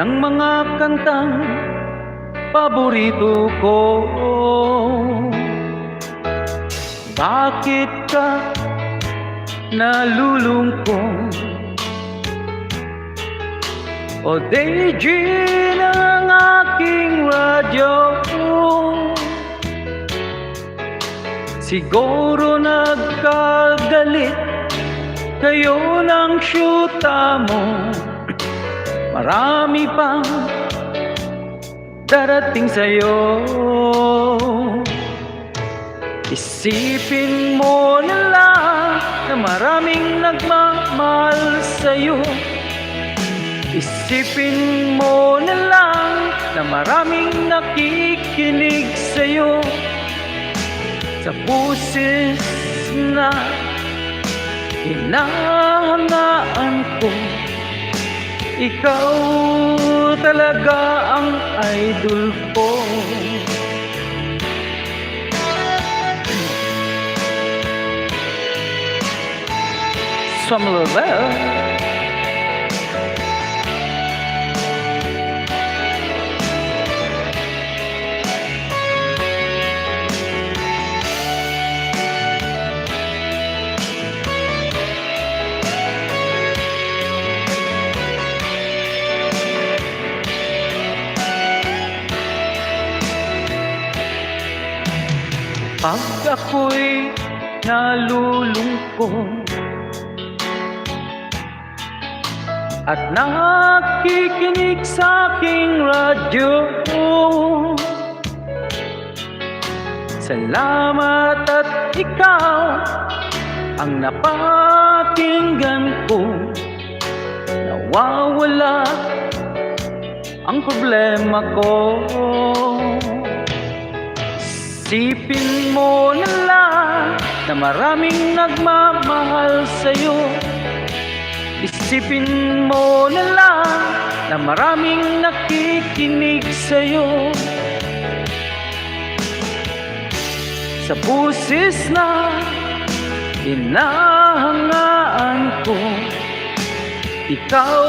ng mga kantang paborito ko. Bakit ka nalulungkot? O DJ ng aking radyo, siguro nagkagalit kayo ng syuta mo. Marami pang darating sa'yo. Isipin mo na lang na maraming nagmamahal sa'yo. Isipin mo na lang na maraming nakikinig sa'yo. Sa buses na hinahangaan ko, ikaw talaga ang idol ko. Some love. Pag ako'y nalulungkot at nakikinig sa aking radyo, salamat at ikaw ang napakinggan ko. Nawawala ang problema ko. Isipin mo na lang na maraming nagmamahal sa'yo. Isipin mo na lang na maraming nakikinig sa'yo. Sa busis na hinahangaan ko, ikaw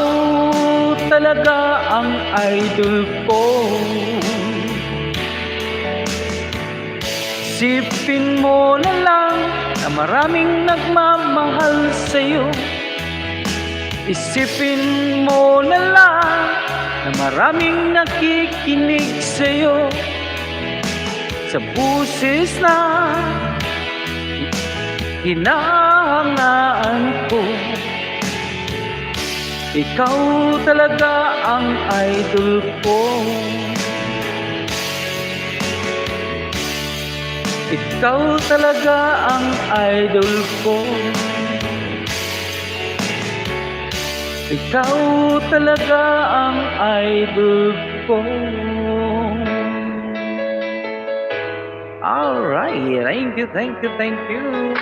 talaga ang idol ko. Isipin mo na lang na maraming nagmamahal sa'yo. Isipin mo na lang na maraming nakikinig sa'yo. Sa busis na hinahangaan ko, ikaw talaga ang idol ko. Ikaw talaga ang idol ko. Ikaw talaga ang idol ko. Alright, thank you, thank you, thank you.